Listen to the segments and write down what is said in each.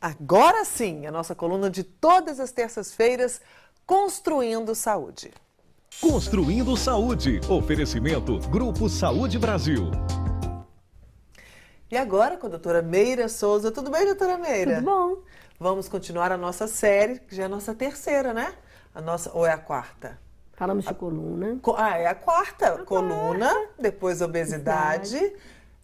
Agora sim, a nossa coluna de todas as terças-feiras, Construindo Saúde. Construindo Saúde. Oferecimento Grupo Saúde Brasil. E agora com a doutora Meira Souza. Tudo bem, doutora Meira? Tudo bom. Vamos continuar a nossa série, que já é a nossa terceira, né? Ou é a quarta? Falamos de coluna. É a quarta. Coluna, depois obesidade,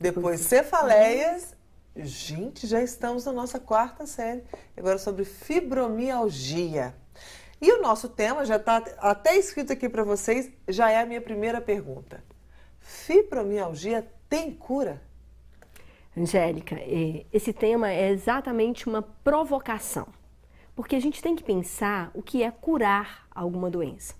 depois cefaleias. Gente, já estamos na nossa quarta série. Agora sobre fibromialgia. E o nosso tema já está até escrito aqui para vocês, já é a minha primeira pergunta. Fibromialgia tem cura? Angélica, esse tema é exatamente uma provocação. Porque a gente tem que pensar o que é curar alguma doença.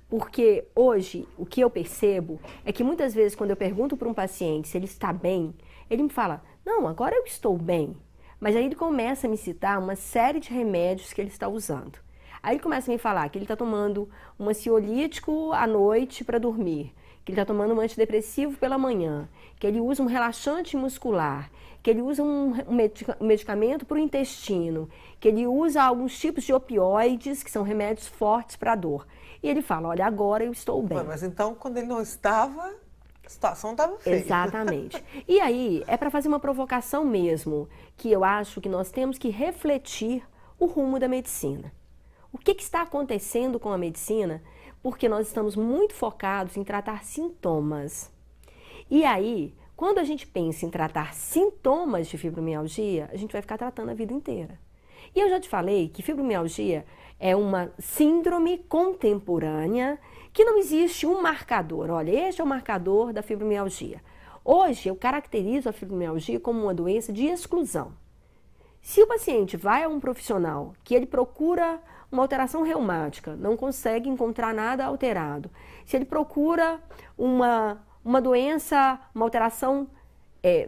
Porque hoje, o que eu percebo é que muitas vezes quando eu pergunto para um paciente se ele está bem, ele me fala, não, agora eu estou bem. Mas aí ele começa a me citar uma série de remédios que ele está usando. Aí ele começa a me falar que ele está tomando um ansiolítico à noite para dormir, que ele está tomando um antidepressivo pela manhã, que ele usa um relaxante muscular, que ele usa um medicamento para o intestino, que ele usa alguns tipos de opioides, que são remédios fortes para a dor. E ele fala, olha, agora eu estou bem. Mas então, quando ele não estava, a situação estava feia. Exatamente. E aí, é para fazer uma provocação mesmo, que eu acho que nós temos que refletir o rumo da medicina. O que está acontecendo com a medicina? Porque nós estamos muito focados em tratar sintomas. E aí, quando a gente pensa em tratar sintomas de fibromialgia, a gente vai ficar tratando a vida inteira. E eu já te falei que fibromialgia é uma síndrome contemporânea que não existe um marcador. Olha, este é o marcador da fibromialgia. Hoje, eu caracterizo a fibromialgia como uma doença de exclusão. Se o paciente vai a um profissional que ele procura uma alteração reumática, não consegue encontrar nada alterado. Se ele procura uma doença, uma alteração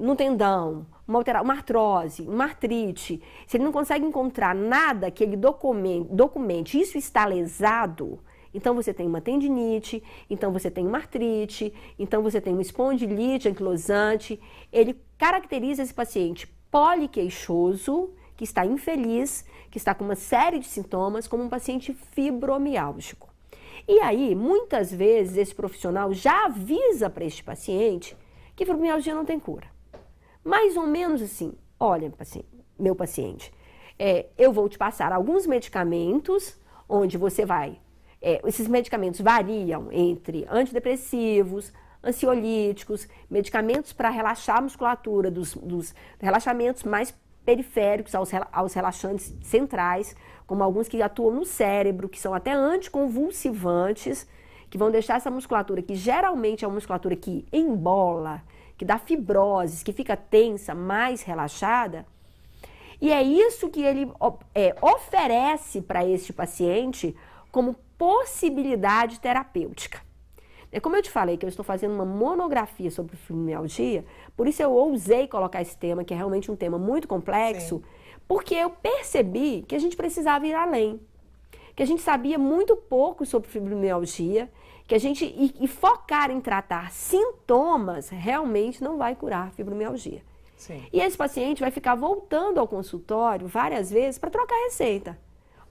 no tendão, uma artrose, uma artrite, se ele não consegue encontrar nada que ele documente, isso está lesado, então você tem uma tendinite, então você tem uma artrite, então você tem uma espondilite anquilosante. Ele caracteriza esse paciente poliqueixoso, que está infeliz, que está com uma série de sintomas, como um paciente fibromiálgico. E aí, muitas vezes, esse profissional já avisa para este paciente que fibromialgia não tem cura. Mais ou menos assim, olha, meu paciente, eu vou te passar alguns medicamentos, onde você vai... esses medicamentos variam entre antidepressivos, ansiolíticos, medicamentos para relaxar a musculatura, dos relaxamentos mais periféricos aos relaxantes centrais, como alguns que atuam no cérebro, que são até anticonvulsivantes, que vão deixar essa musculatura, que geralmente é uma musculatura que embola, que dá fibroses, que fica tensa, mais relaxada. E é isso que ele oferece para este paciente como possibilidade terapêutica. Como eu te falei que eu estou fazendo uma monografia sobre fibromialgia, por isso eu ousei colocar esse tema, que é realmente um tema muito complexo, sim, porque eu percebi que a gente precisava ir além, que a gente sabia muito pouco sobre fibromialgia, que a gente e focar em tratar sintomas realmente não vai curar fibromialgia. Sim. E esse paciente vai ficar voltando ao consultório várias vezes para trocar receita.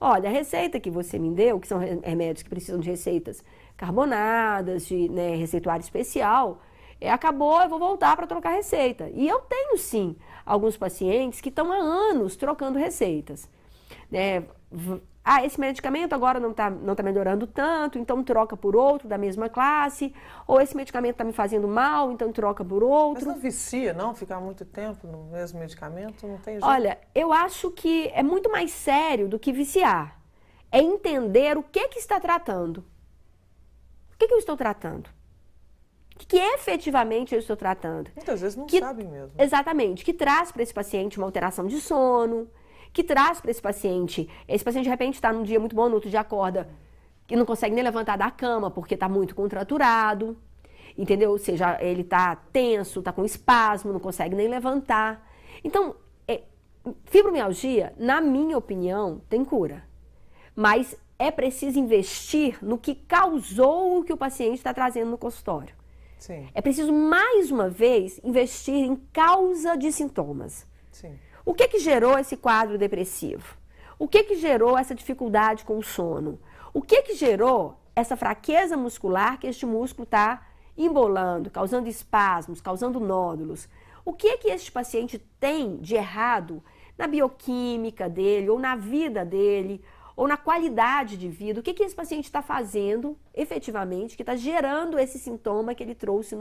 Olha, a receita que você me deu, que são remédios que precisam de receitas carbonadas, de receituário especial, acabou, eu vou voltar para trocar receita. E eu tenho, sim, alguns pacientes que estão há anos trocando receitas. Esse medicamento agora não tá melhorando tanto, então troca por outro da mesma classe. Ou esse medicamento está me fazendo mal, então troca por outro. Mas não vicia, não? Ficar muito tempo no mesmo medicamento? Não tem jeito? Olha, eu acho que é muito mais sério do que viciar. É entender o que está tratando. O que eu estou tratando? O que efetivamente eu estou tratando? Muitas vezes não sabem mesmo. Exatamente. Que traz para esse paciente uma alteração de sono, que traz para esse paciente de repente está num dia muito bom, no outro dia acorda e não consegue nem levantar da cama porque está muito contraturado, entendeu? Ou seja, ele está tenso, está com espasmo, não consegue nem levantar. Então, fibromialgia, na minha opinião, tem cura. Mas é preciso investir no que causou o que o paciente está trazendo no consultório. Sim. É preciso, mais uma vez, investir em causa de sintomas. Sim. O que que gerou esse quadro depressivo? O que que gerou essa dificuldade com o sono? O que que gerou essa fraqueza muscular que este músculo está embolando, causando espasmos, causando nódulos? O que que este paciente tem de errado na bioquímica dele, ou na vida dele, ou na qualidade de vida? O que que esse paciente está fazendo efetivamente, que está gerando esse sintoma que ele trouxe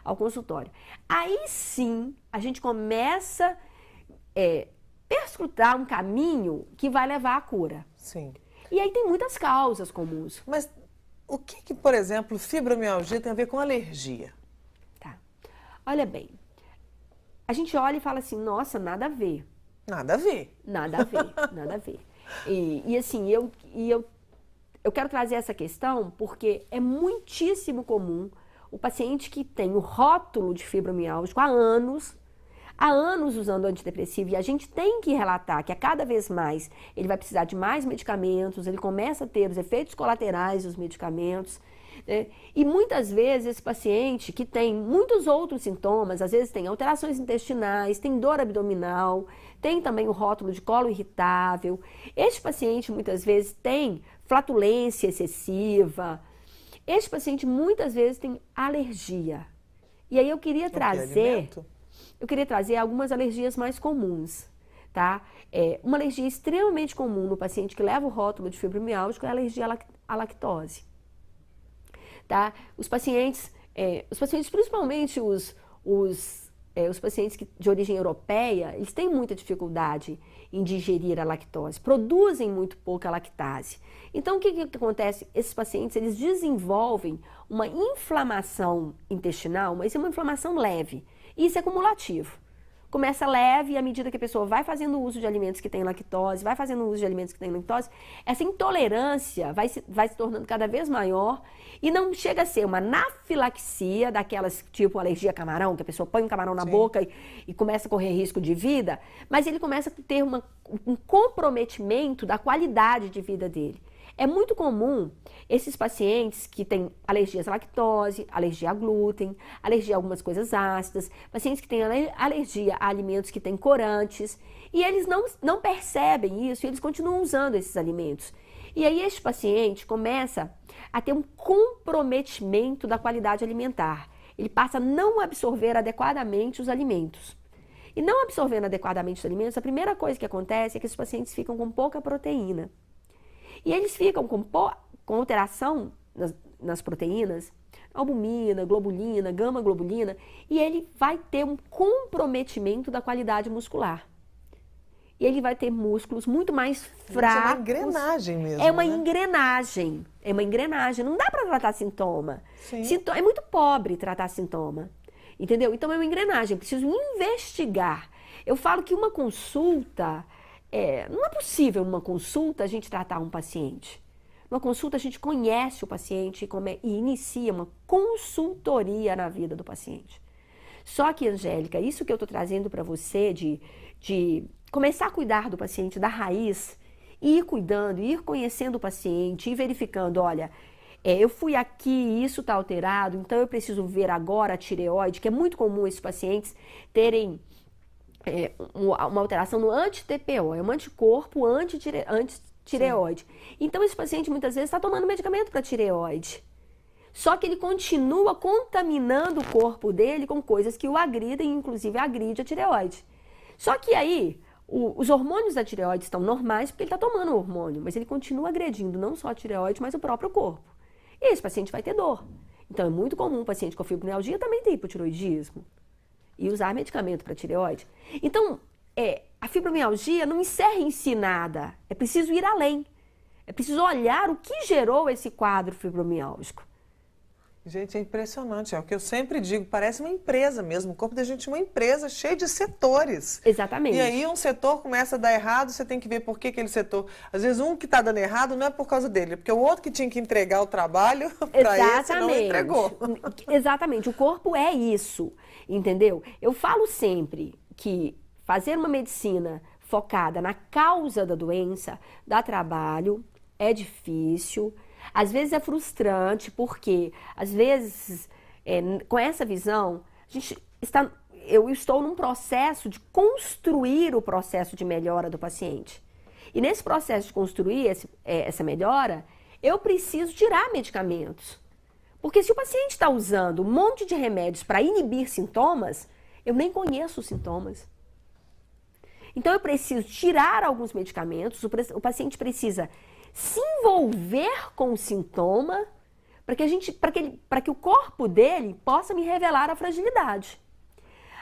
ao consultório? Aí sim, a gente começa a perscrutar um caminho que vai levar à cura. Sim. E aí tem muitas causas comuns. Mas o que, por exemplo, fibromialgia tem a ver com alergia? Tá. Olha bem, a gente olha e fala assim, nossa, nada a ver. Nada a ver. Nada a ver, nada a ver. E assim, eu quero trazer essa questão porque é muitíssimo comum o paciente que tem o rótulo de fibromialgia há anos usando antidepressivo, e a gente tem que relatar que a cada vez mais ele vai precisar de mais medicamentos, ele começa a ter os efeitos colaterais dos medicamentos, né? E muitas vezes esse paciente que tem muitos outros sintomas, às vezes tem alterações intestinais, tem dor abdominal, tem também o rótulo de colo irritável. Este paciente muitas vezes tem flatulência excessiva. Este paciente muitas vezes tem alergia. E aí eu queria trazer algumas alergias mais comuns, tá? Uma alergia extremamente comum no paciente que leva o rótulo de fibromialgia é a alergia à lactose. Tá? Os pacientes, principalmente os pacientes de origem europeia, eles têm muita dificuldade em digerir a lactose, produzem muito pouca lactase. Então, o que acontece? Esses pacientes, eles desenvolvem uma inflamação intestinal, mas é uma inflamação leve. E isso é cumulativo. Começa leve e à medida que a pessoa vai fazendo uso de alimentos que têm lactose, essa intolerância vai se tornando cada vez maior e não chega a ser uma anafilaxia, daquelas tipo alergia a camarão, que a pessoa põe um camarão na boca e começa a correr risco de vida, mas ele começa a ter um comprometimento da qualidade de vida dele. É muito comum esses pacientes que têm alergias à lactose, alergia a glúten, alergia a algumas coisas ácidas, pacientes que têm alergia a alimentos que têm corantes, e eles não percebem isso e eles continuam usando esses alimentos. E aí este paciente começa a ter um comprometimento da qualidade alimentar. Ele passa a não absorver adequadamente os alimentos. E não absorvendo adequadamente os alimentos, a primeira coisa que acontece é que esses pacientes ficam com pouca proteína. E eles ficam com alteração nas proteínas, albumina, globulina, gama-globulina, e ele vai ter um comprometimento da qualidade muscular. E ele vai ter músculos muito mais fracos. É uma engrenagem mesmo, É uma né? engrenagem. É uma engrenagem. Não dá para tratar sintoma. Sim. É muito pobre tratar sintoma. Entendeu? Então é uma engrenagem. Preciso investigar. Eu falo que uma consulta... não é possível numa consulta a gente tratar um paciente. Numa consulta a gente conhece o paciente e inicia uma consultoria na vida do paciente. Só que, Angélica, isso que eu estou trazendo para você de começar a cuidar do paciente da raiz, ir cuidando, ir conhecendo o paciente, ir verificando, olha, eu fui aqui, isso está alterado, então eu preciso ver agora a tireoide, que é muito comum esses pacientes terem uma alteração no anti-TPO, é um anticorpo anti-tireoide. Então, esse paciente muitas vezes está tomando medicamento para tireoide. Só que ele continua contaminando o corpo dele com coisas que o agridem, inclusive agride a tireoide. Só que aí, os hormônios da tireoide estão normais porque ele está tomando o hormônio, mas ele continua agredindo não só a tireoide, mas o próprio corpo. E esse paciente vai ter dor. Então, é muito comum o paciente com fibromialgia também ter hipotiroidismo e usar medicamento para tireoide. Então, a fibromialgia não encerra em si nada. É preciso ir além. É preciso olhar o que gerou esse quadro fibromiálgico. Gente, é impressionante. É o que eu sempre digo, parece uma empresa mesmo. O corpo da gente é uma empresa cheia de setores. Exatamente. E aí um setor começa a dar errado, você tem que ver por que aquele setor... Às vezes um que está dando errado não é por causa dele, é porque o outro que tinha que entregar o trabalho para esse não entregou. Exatamente. O corpo é isso, entendeu? Eu falo sempre que fazer uma medicina focada na causa da doença dá trabalho, é difícil... Às vezes é frustrante, porque às vezes, com essa visão, a gente está eu estou num processo de construir o processo de melhora do paciente. E nesse processo de construir essa melhora, eu preciso tirar medicamentos. Porque se o paciente está usando um monte de remédios para inibir sintomas, eu nem conheço os sintomas. Então eu preciso tirar alguns medicamentos, o paciente precisa se envolver com o sintoma para que o corpo dele possa me revelar a fragilidade.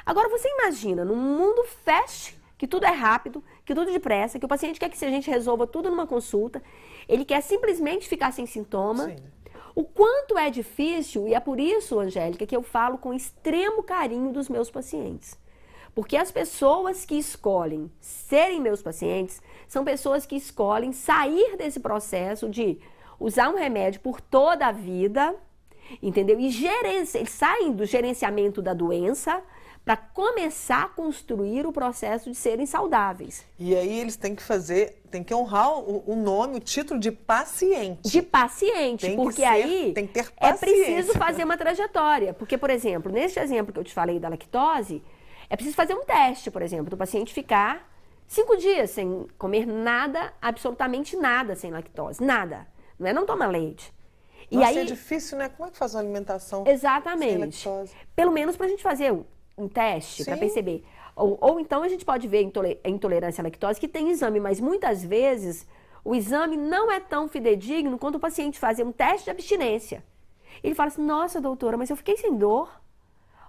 Agora você imagina, num mundo fast, que tudo é rápido, que tudo depressa, que o paciente quer que a gente resolva tudo numa consulta, ele quer simplesmente ficar sem sintoma. Sim. O quanto é difícil, e é por isso, Angélica, que eu falo com extremo carinho dos meus pacientes. Porque as pessoas que escolhem serem meus pacientes são pessoas que escolhem sair desse processo de usar um remédio por toda a vida, entendeu? E eles saem do gerenciamento da doença para começar a construir o processo de serem saudáveis. E aí eles têm que honrar o nome, o título de paciente. De paciente, porque aí tem que ter paciência. É preciso fazer uma trajetória. Porque, por exemplo, neste exemplo que eu te falei da lactose, é preciso fazer um teste, por exemplo, do paciente ficar 5 dias sem comer nada, absolutamente nada sem lactose, nada. Não toma leite. E aí é difícil, né? Como é que faz uma alimentação exatamente. sem lactose? Pelo menos para a gente fazer um teste, para perceber. Ou então a gente pode ver a intolerância à lactose, que tem exame, mas muitas vezes o exame não é tão fidedigno quanto o paciente fazer um teste de abstinência. Ele fala assim, nossa, doutora, mas eu fiquei sem dor.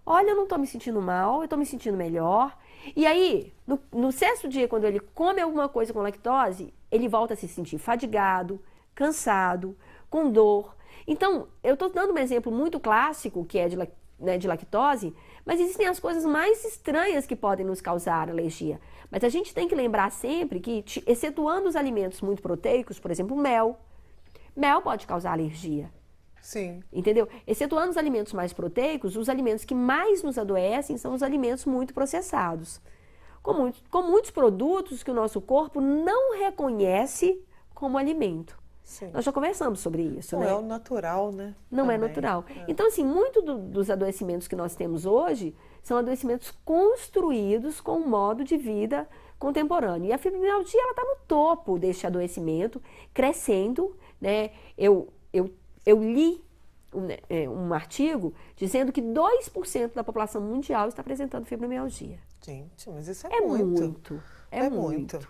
Olha, eu não estou me sentindo mal, eu estou me sentindo melhor. E aí, no 6º dia, quando ele come alguma coisa com lactose, ele volta a se sentir fadigado, cansado, com dor. Então, eu estou dando um exemplo muito clássico, que é de lactose, mas existem as coisas mais estranhas que podem nos causar alergia. Mas a gente tem que lembrar sempre que, excetuando os alimentos muito proteicos, por exemplo, mel pode causar alergia. Sim. Entendeu? Excetuando os alimentos mais proteicos, os alimentos que mais nos adoecem são os alimentos muito processados. Com muitos produtos que o nosso corpo não reconhece como alimento. Sim. Nós já conversamos sobre isso, não né? Não é o natural, né? Não Também. É natural. Então, assim, muito dos adoecimentos que nós temos hoje são adoecimentos construídos com um modo de vida contemporâneo. E a fibromialgia, ela está no topo deste adoecimento, crescendo, né? Eu li um artigo dizendo que 2% da população mundial está apresentando fibromialgia. Gente, mas isso é muito. É muito.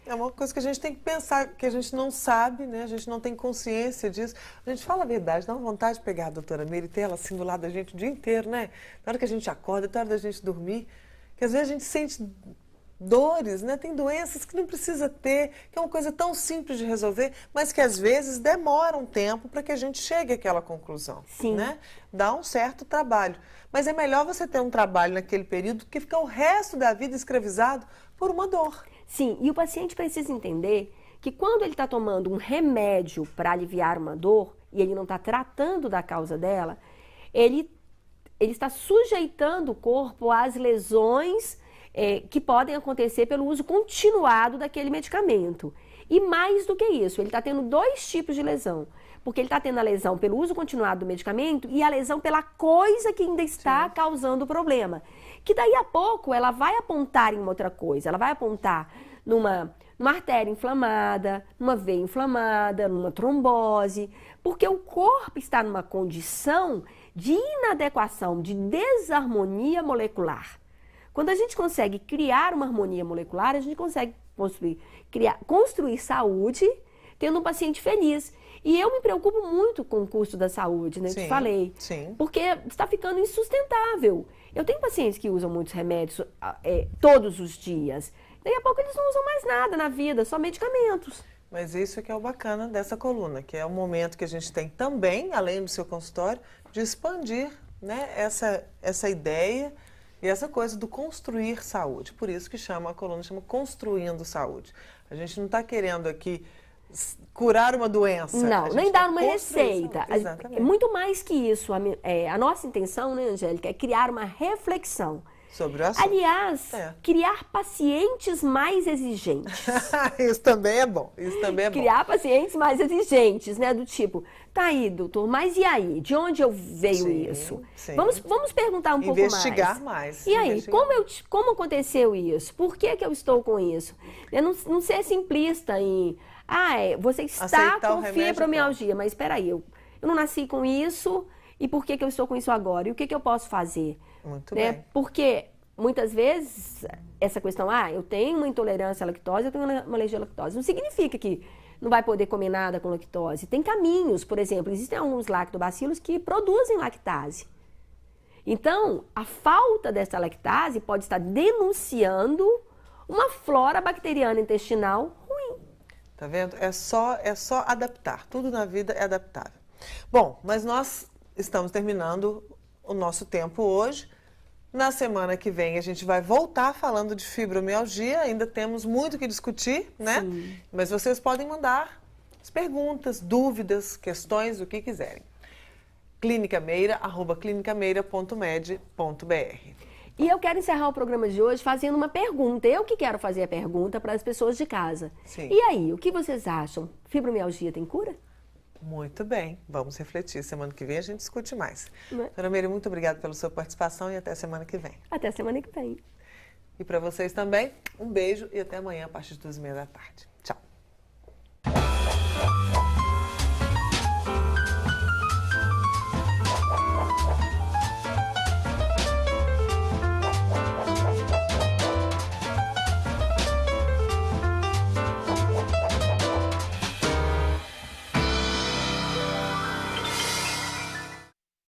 É uma coisa que a gente tem que pensar, que a gente não sabe, né? A gente não tem consciência disso. A gente fala a verdade, dá uma vontade de pegar a doutora Meire e ter ela assim do lado da gente o dia inteiro, né? Na hora que a gente acorda, na hora da gente dormir, que às vezes a gente sente dores, né? Tem doenças que não precisa ter, que é uma coisa tão simples de resolver, mas que às vezes demora um tempo para que a gente chegue àquela conclusão. Sim. Né? Dá um certo trabalho. Mas é melhor você ter um trabalho naquele período do que ficar o resto da vida escravizado por uma dor. Sim, e o paciente precisa entender que quando ele está tomando um remédio para aliviar uma dor e ele não está tratando da causa dela, ele está sujeitando o corpo às lesões que podem acontecer pelo uso continuado daquele medicamento. E mais do que isso, ele está tendo 2 tipos de lesão. Porque ele está tendo a lesão pelo uso continuado do medicamento e a lesão pela coisa que ainda está causando o problema. Que daí a pouco ela vai apontar em uma outra coisa. Ela vai apontar numa artéria inflamada, numa veia inflamada, numa trombose. Porque o corpo está numa condição de inadequação, de desarmonia molecular. Quando a gente consegue criar uma harmonia molecular, a gente consegue construir saúde, tendo um paciente feliz. E eu me preocupo muito com o custo da saúde, né? Sim, te falei. Sim. Porque está ficando insustentável. Eu tenho pacientes que usam muitos remédios todos os dias. Daí a pouco eles não usam mais nada na vida, só medicamentos. Mas isso é que é o bacana dessa coluna, que é o momento que a gente tem também, além do seu consultório, de expandir, né, essa ideia e essa coisa do construir saúde. Por isso que a coluna chama Construindo Saúde. A gente não está querendo aqui curar uma doença. Não, nem dar uma receita. Exatamente. Muito mais que isso. A nossa intenção, né, Angélica, é criar uma reflexão. Sobre o assunto. Aliás, criar pacientes mais exigentes. Isso também é bom. Isso também é bom. Criar pacientes mais exigentes, né? Do tipo, tá aí, doutor, mas e aí? De onde veio isso? Sim. Vamos perguntar um pouco mais. Investigar mais. E aí, como aconteceu isso? Por que eu estou com isso? Eu não ser simplista em... você está Aceitar com fibromialgia, mas espera aí, eu não nasci com isso, e por que eu estou com isso agora? E o que eu posso fazer? Muito né? bem. Porque muitas vezes essa questão, eu tenho uma intolerância à lactose, eu tenho uma alergia à lactose, não significa que não vai poder comer nada com lactose. Tem caminhos, por exemplo, existem alguns lactobacilos que produzem lactase. Então, a falta dessa lactase pode estar denunciando uma flora bacteriana intestinal ruim. Tá vendo? É só adaptar. Tudo na vida é adaptável. Bom, mas nós estamos terminando o nosso tempo hoje. Na semana que vem a gente vai voltar falando de fibromialgia. Ainda temos muito que discutir, né? Sim. Mas vocês podem mandar as perguntas, dúvidas, questões, o que quiserem. clinicameira@clinicameira.med.br. E eu quero encerrar o programa de hoje fazendo uma pergunta. Eu que quero fazer a pergunta para as pessoas de casa. Sim. E aí, o que vocês acham? Fibromialgia tem cura? Muito bem, vamos refletir. Semana que vem a gente discute mais. Né? Dona Meire, muito obrigada pela sua participação e até semana que vem. Até semana que vem. E para vocês também, um beijo e até amanhã a partir das 2h30 da tarde. Tchau.